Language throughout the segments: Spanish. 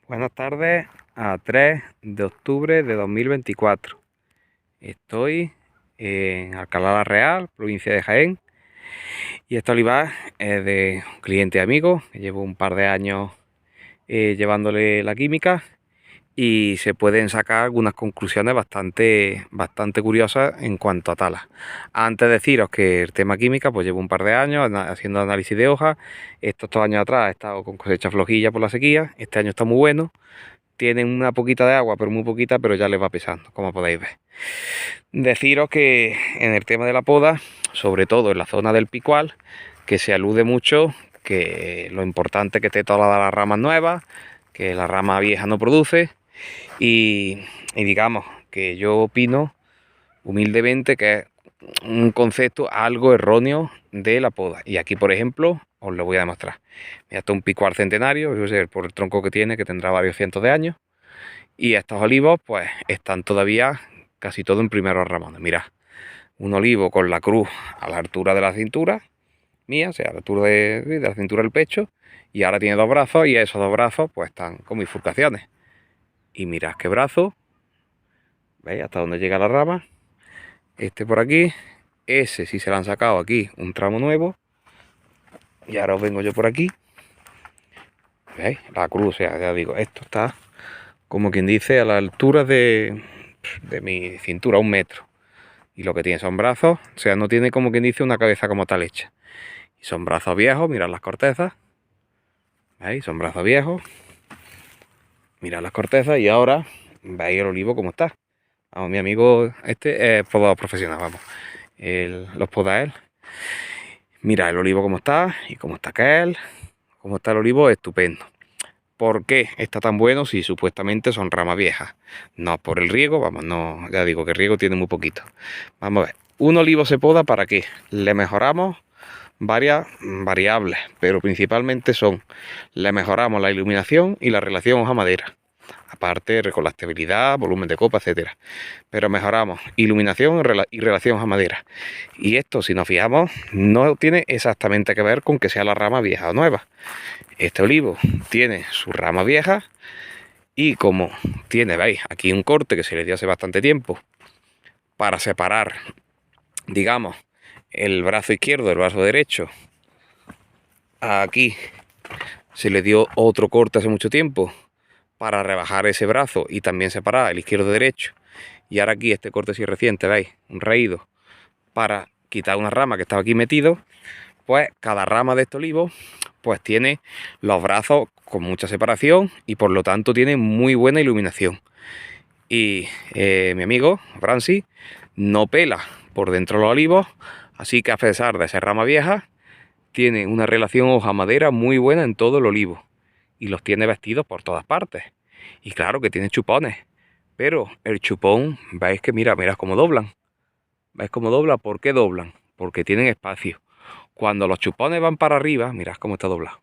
Buenas tardes, a 3 de octubre de 2024. Estoy en Alcalá la Real, provincia de Jaén, y este olivar es de un cliente amigo que llevo un par de años llevándole la química, y se pueden sacar algunas conclusiones bastante curiosas en cuanto a talas. Antes de deciros que el tema química, pues llevo un par de años haciendo análisis de hojas. Estos 2 años atrás he estado con cosecha flojilla por la sequía. Este año está muy bueno. Tienen una poquita de agua, pero muy poquita, pero ya les va pesando, como podéis ver. Deciros que en el tema de la poda, sobre todo en la zona del picual, que se alude mucho que lo importante es que esté todas las ramas nuevas, que la rama vieja no produce, y digamos que yo opino humildemente que es un concepto algo erróneo de la poda. Y aquí, por ejemplo, os lo voy a demostrar. Mira, esto es un picual centenario, yo sé, por el tronco que tiene, que tendrá varios cientos de años. Y estos olivos, pues, están todavía casi todo en primeros ramones. Mirad, un olivo con la cruz a la altura de la cintura mía, o sea, a la altura de la cintura del pecho, y ahora tiene 2 brazos, y esos 2 brazos, pues, están con bifurcaciones. Y mirad qué brazo, ¿veis? Hasta donde llega la rama. Este por aquí, ese sí se le han sacado aquí un tramo nuevo. Y ahora os vengo yo por aquí. ¿Veis? La cruz, o sea, ya digo, esto está como quien dice a la altura de mi cintura, 1 metro. Y lo que tiene son brazos, o sea, no tiene como quien dice una cabeza como tal hecha. Y son brazos viejos, mirad las cortezas. ¿Veis? Son brazos viejos. Mirad las cortezas y ahora veis el olivo como está. Vamos, mi amigo este es podador profesional, vamos. Los poda él. Mira el olivo como está y cómo está aquel. Cómo está el olivo, estupendo. ¿Por qué está tan bueno si supuestamente son ramas viejas? No por el riego, vamos, no, ya digo que el riego tiene muy poquito. Vamos a ver, un olivo se poda ¿para qué? Le mejoramos varias variables, pero principalmente le mejoramos la iluminación y la relación hoja-madera. Aparte, con la estabilidad, volumen de copa, etcétera. Pero mejoramos iluminación y relación hoja-madera. Y esto, si nos fijamos, no tiene exactamente que ver con que sea la rama vieja o nueva. Este olivo tiene su rama vieja y como tiene, veis, aquí un corte que se le dio hace bastante tiempo para separar, digamos, el brazo izquierdo del brazo derecho. Aquí se le dio otro corte hace mucho tiempo para rebajar ese brazo y también separar el izquierdo derecho. Y ahora aquí este corte sí reciente, veis, un raído para quitar una rama que estaba aquí metido. Pues cada rama de este olivo pues tiene los brazos con mucha separación y por lo tanto tiene muy buena iluminación. Y mi amigo Francis no pela por dentro los olivos, así que a pesar de ser rama vieja, tiene una relación hoja-madera muy buena en todo el olivo. Y los tiene vestidos por todas partes. Y claro que tiene chupones, pero el chupón, veis que mira cómo doblan. ¿Veis cómo dobla? ¿Por qué doblan? Porque tienen espacio. Cuando los chupones van para arriba, mirad cómo está doblado.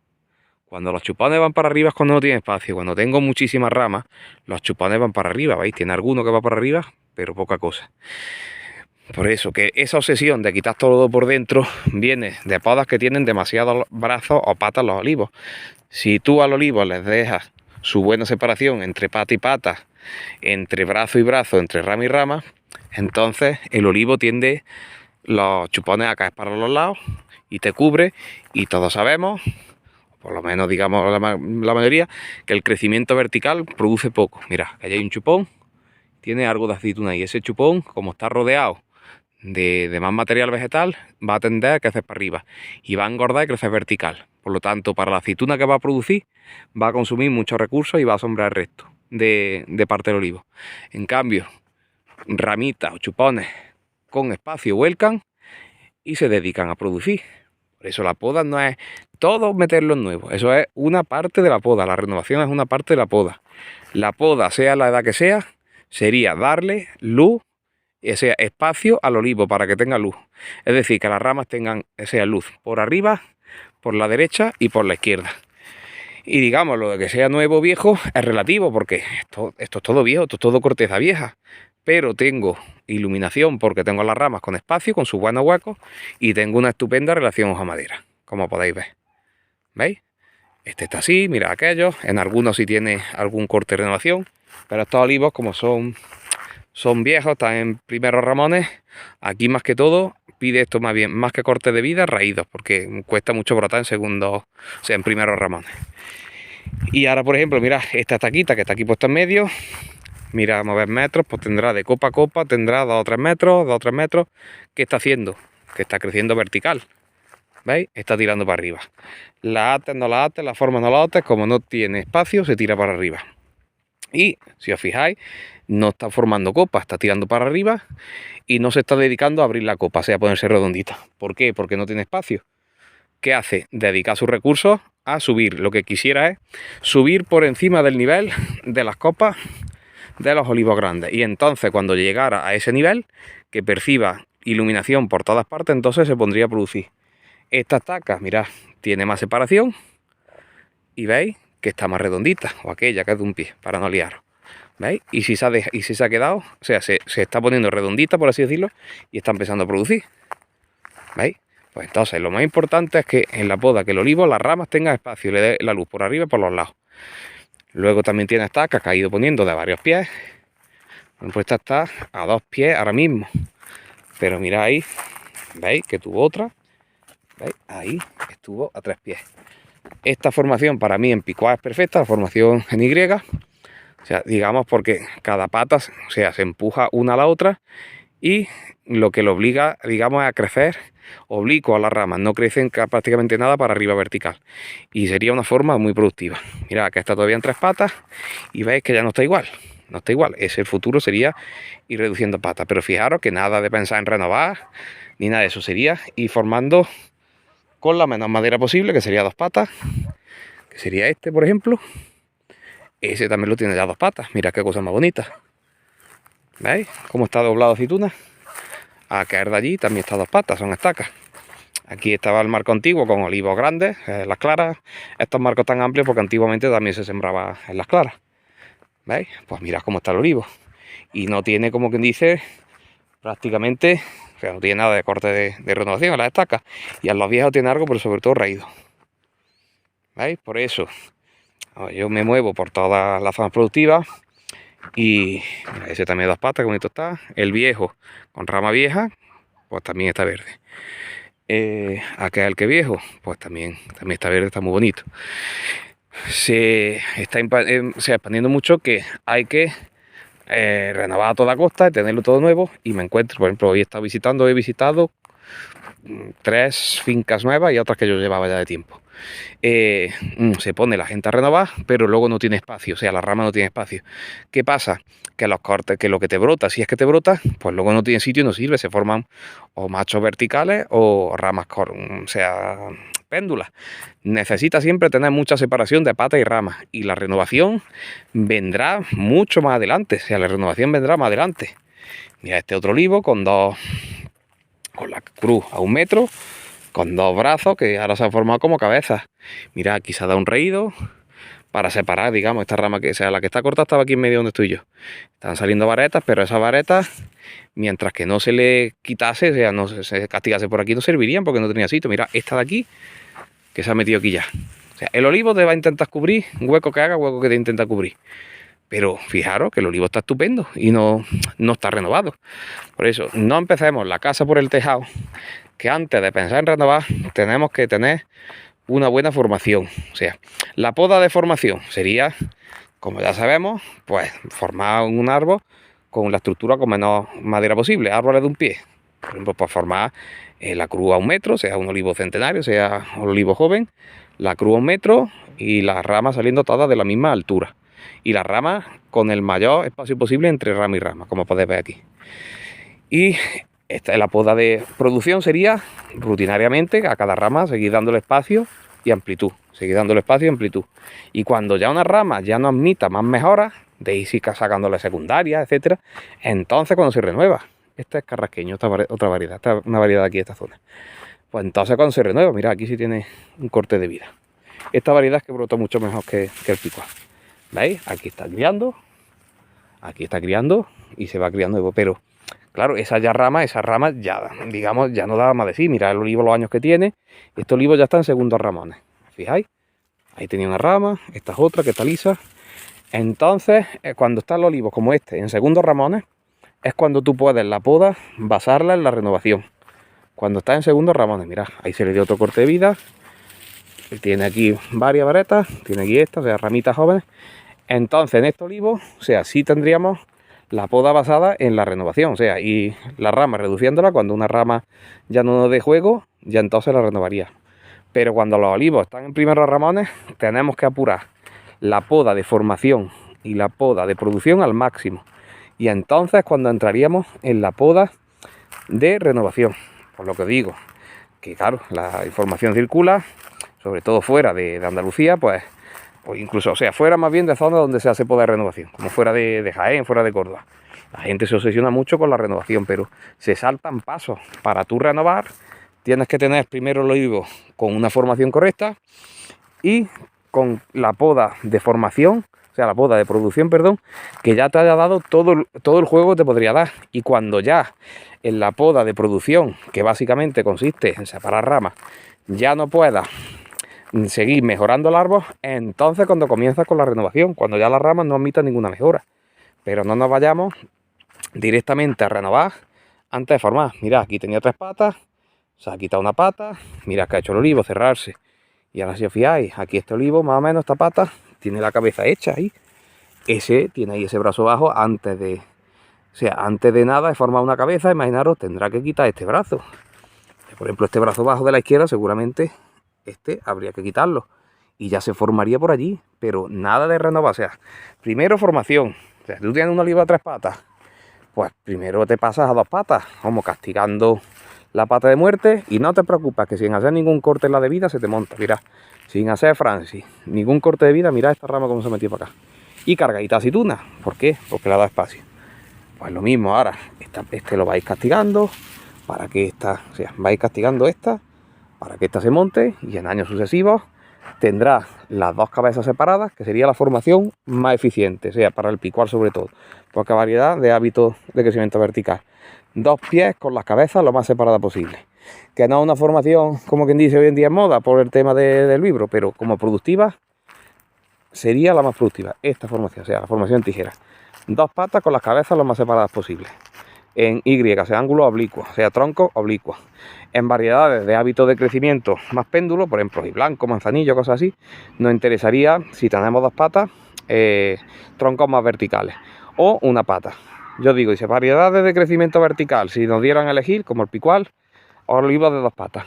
Cuando los chupones van para arriba es cuando no tiene espacio. Cuando tengo muchísimas ramas, los chupones van para arriba, ¿veis? Tiene alguno que va para arriba, pero poca cosa. Por eso que esa obsesión de quitar todo por dentro viene de podas que tienen demasiados brazos o patas los olivos. Si tú al olivo les dejas su buena separación entre pata y pata, entre brazo y brazo, entre rama y rama, entonces el olivo tiende los chupones a caer para los lados y te cubre, y todos sabemos, por lo menos digamos la mayoría, que el crecimiento vertical produce poco. Mira, allá hay un chupón, tiene algo de aceituna, y ese chupón, como está rodeado de más material vegetal, va a tender a crecer para arriba y va a engordar y crecer vertical. Por lo tanto, para la aceituna que va a producir, va a consumir muchos recursos y va a sombrar el resto de parte del olivo. En cambio, ramitas o chupones con espacio vuelcan y se dedican a producir. Por eso la poda no es todo meterlo en nuevo, eso es una parte de la poda. La renovación es una parte de la poda. La poda, sea la edad que sea, sería darle luz, ese espacio al olivo para que tenga luz. Es decir, que las ramas tengan esa luz por arriba, por la derecha y por la izquierda. Y digamos, lo de que sea nuevo o viejo es relativo, porque esto es todo viejo, esto es todo corteza vieja. Pero tengo iluminación porque tengo las ramas con espacio, con sus buenos huecos, y tengo una estupenda relación hoja-madera, como podéis ver. ¿Veis? Este está así, mira aquellos. En algunos sí tiene algún corte de renovación, pero estos olivos, como son viejos, están en primeros ramones, aquí más que todo pide esto más bien, más que corte de vida, raídos, porque cuesta mucho brotar en segundos, o sea, en primeros ramones. Y ahora, por ejemplo, mira esta taquita que está aquí puesta en medio. Mira, vamos a ver metros, pues tendrá de copa a copa, tendrá 2 o 3 metros, 2 o 3 metros. ¿Qué está haciendo? Que está creciendo vertical. ¿Veis? Está tirando para arriba. La ates, no la ates, la forma no la ates, como no tiene espacio, se tira para arriba. Y, si os fijáis, no está formando copa, está tirando para arriba y no se está dedicando a abrir la copa, o sea, a ponerse redondita. ¿Por qué? Porque no tiene espacio. ¿Qué hace? Dedicar sus recursos a subir. Lo que quisiera es subir por encima del nivel de las copas de los olivos grandes. Y entonces, cuando llegara a ese nivel, que perciba iluminación por todas partes, entonces se pondría a producir. Esta estaca, mirad, tiene más separación y veis que está más redondita, o aquella que es de un pie, para no liaros. ¿Veis? Y si se ha quedado, o sea, se está poniendo redondita, por así decirlo, y está empezando a producir. ¿Veis? Pues entonces lo más importante es que en la poda, que el olivo, las ramas tengan espacio, le dé la luz por arriba y por los lados. Luego también tiene estacas que ha ido poniendo de varios pies. Pues esta está a 2 pies ahora mismo. Pero mirad ahí, ¿veis? Que tuvo otra. ¿Veis? Ahí estuvo a 3 pies. Esta formación para mí en Picuá es perfecta, la formación en Y. O sea, digamos porque cada pata, o sea, se empuja una a la otra y lo que lo obliga, digamos, a crecer oblicuo a las ramas. No crecen prácticamente nada para arriba vertical. Y sería una forma muy productiva. Mirad, que está todavía en 3 patas y veis que ya no está igual. No está igual. Ese futuro sería ir reduciendo patas. Pero fijaros que nada de pensar en renovar ni nada de eso. Sería ir formando con la menor madera posible, que sería 2 patas. Que sería este, por ejemplo. Ese también lo tiene ya 2 patas. Mirad qué cosa más bonita. ¿Veis cómo está doblado aceituna? A caer de allí también está 2 patas, son estacas. Aquí estaba el marco antiguo con olivos grandes, las claras. Estos marcos tan amplios porque antiguamente también se sembraba en las claras. ¿Veis? Pues mirad cómo está el olivo. Y no tiene, como quien dice, prácticamente, o sea, no tiene nada de corte de renovación en las estacas. Y en los viejos tiene algo, pero sobre todo raído. ¿Veis? Por eso yo me muevo por todas las zonas productivas. Y mira, ese también de 2 patas, que bonito está. El viejo con rama vieja, pues también está verde. Acá el que viejo, pues también está verde, está muy bonito. Se está expandiendo mucho, que hay que renovar a toda costa y tenerlo todo nuevo. Y me encuentro, por ejemplo, hoy he visitado 3 fincas nuevas y otras que yo llevaba ya de tiempo. Se pone la gente a renovar, pero luego no tiene espacio, o sea, la rama no tiene espacio. ¿Qué pasa? Que los cortes, que lo que te brota, si es que te brota, pues luego no tiene sitio y no sirve, se forman o machos verticales o ramas, o sea, péndulas. Necesita siempre tener mucha separación de patas y ramas, y la renovación vendrá mucho más adelante, o sea, la renovación vendrá más adelante. Mira este otro olivo con la cruz a 1 metro, con 2 brazos que ahora se han formado como cabezas. Mira, aquí se ha dado un raído para separar, digamos, esta rama, que sea la que está corta, estaba aquí en medio donde estoy yo. Están saliendo varetas, pero esas varetas, mientras que no se le quitase, o sea, no se castigase por aquí, no servirían porque no tenía sitio. Mira, esta de aquí, que se ha metido aquí ya. O sea, el olivo te va a intentar cubrir, un hueco que haga, hueco que te intenta cubrir. Pero fijaros que el olivo está estupendo y no está renovado. Por eso, no empecemos la casa por el tejado, que antes de pensar en renovar, tenemos que tener una buena formación. O sea, la poda de formación sería, como ya sabemos, pues formar un árbol con la estructura con menos madera posible, árboles de 1 pie. Por ejemplo, pues formar la cruz a 1 metro, sea un olivo centenario, sea un olivo joven, la cruz a 1 metro y las ramas saliendo todas de la misma altura. Y las ramas con el mayor espacio posible entre rama y rama, como podéis ver aquí. Y esta es la poda de producción, sería rutinariamente a cada rama seguir dándole espacio y amplitud, seguir dándole espacio y amplitud. Y cuando ya una rama ya no admita más mejoras, de ir sacándole secundarias, etcétera, entonces cuando se renueva. Este es carrasqueño, otra variedad, esta es una variedad aquí de esta zona. Pues entonces cuando se renueva, mira, aquí sí tiene un corte de vida. Esta variedad es que brota mucho mejor que el picuá. ¿Veis? Aquí está criando y se va criando nuevo, pero claro, esa rama ya, digamos, ya no da más de sí. Mirad el olivo los años que tiene. Este olivo ya está en segundos ramones. ¿Fijáis? Ahí tenía una rama, esta es otra que está lisa. Entonces, cuando están los olivos como este, en segundos ramones, es cuando tú puedes la poda basarla en la renovación. Cuando está en segundos ramones, mirad, ahí se le dio otro corte de vida. Tiene aquí varias varetas, tiene aquí esta, o sea, ramitas jóvenes. Entonces, en este olivo, o sea, sí tendríamos la poda basada en la renovación, o sea, y la rama reduciéndola, cuando una rama ya no nos dé juego, ya entonces la renovaría. Pero cuando los olivos están en primeros ramones, tenemos que apurar la poda de formación y la poda de producción al máximo. Y entonces cuando entraríamos en la poda de renovación. Por lo que digo, que claro, la información circula, sobre todo fuera de Andalucía, pues incluso, o sea, fuera más bien de zonas donde se hace poda de renovación, como fuera de Jaén, fuera de Córdoba. La gente se obsesiona mucho con la renovación, pero se saltan pasos. Para tú renovar, tienes que tener primero el olivo con una formación correcta y con la poda de formación, o sea, la poda de producción, perdón, que ya te haya dado todo el juego que te podría dar. Y cuando ya en la poda de producción, que básicamente consiste en separar ramas, ya no puedas seguir mejorando el árbol, entonces cuando comienzas con la renovación, cuando ya las ramas no admitan ninguna mejora. Pero no nos vayamos directamente a renovar antes de formar. Mira, aquí tenía 3 patas, se ha quitado una pata, mira que ha hecho el olivo cerrarse. Y ahora si os fijáis, aquí este olivo, más o menos esta pata, tiene la cabeza hecha ahí. Ese tiene ahí ese brazo bajo antes de... O sea, antes de nada de formar una cabeza, imaginaros, tendrá que quitar este brazo. Por ejemplo, este brazo bajo de la izquierda, seguramente este habría que quitarlo. Y ya se formaría por allí, pero nada de renovar. O sea, primero formación. O sea, si tú tienes un olivo a 3 patas, pues primero te pasas a 2 patas, como castigando la pata de muerte, y no te preocupes que sin hacer ningún corte en la de vida se te monta. Mira, sin hacer Francis, ningún corte de vida, mira esta rama como se metió para acá. Y cargadita aceituna. ¿Por qué? Porque le ha dado espacio. Pues lo mismo ahora, este lo vais castigando para que esta, o sea, vais castigando esta para que esta se monte, y en años sucesivos tendrá las 2 cabezas separadas, que sería la formación más eficiente, o sea, para el picual sobre todo, porque variedad de hábitos de crecimiento vertical. 2 pies con las cabezas lo más separadas posible. Que no es una formación, como quien dice hoy en día en moda, por el tema del libro, pero como productiva, sería la más productiva, esta formación, o sea, la formación tijera. 2 patas con las cabezas lo más separadas posible. En Y, o sea, ángulo oblicuo, o sea, tronco oblicuo. En variedades de hábitos de crecimiento más péndulo, por ejemplo, y blanco, manzanillo, cosas así, nos interesaría, si tenemos 2 patas, troncos más verticales. O una pata. Yo digo, dice, variedades de crecimiento vertical, si nos dieran a elegir, como el picual, olivos de 2 patas.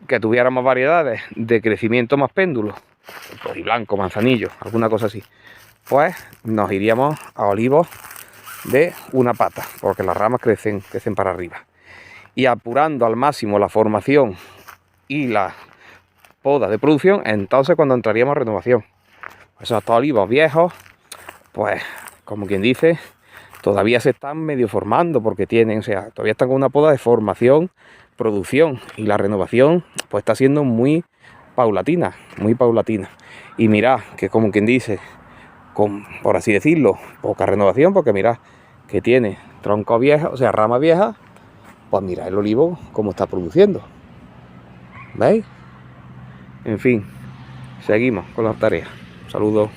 Que tuviéramos variedades de crecimiento más péndulo, y blanco, manzanillo, alguna cosa así, pues nos iríamos a olivos de 1 pata, porque las ramas crecen para arriba. Y apurando al máximo la formación y la poda de producción, entonces cuando entraríamos a renovación. Esos olivos viejos, pues como quien dice, todavía se están medio formando, porque tienen, o sea, todavía están con una poda de formación, producción, y la renovación pues está siendo muy paulatina, Y mirad que, como quien dice, por así decirlo, poca renovación, porque mirad que tiene tronco viejo, o sea, rama vieja, pues mirad el olivo cómo está produciendo. ¿Veis? En fin, seguimos con las tareas. Saludos.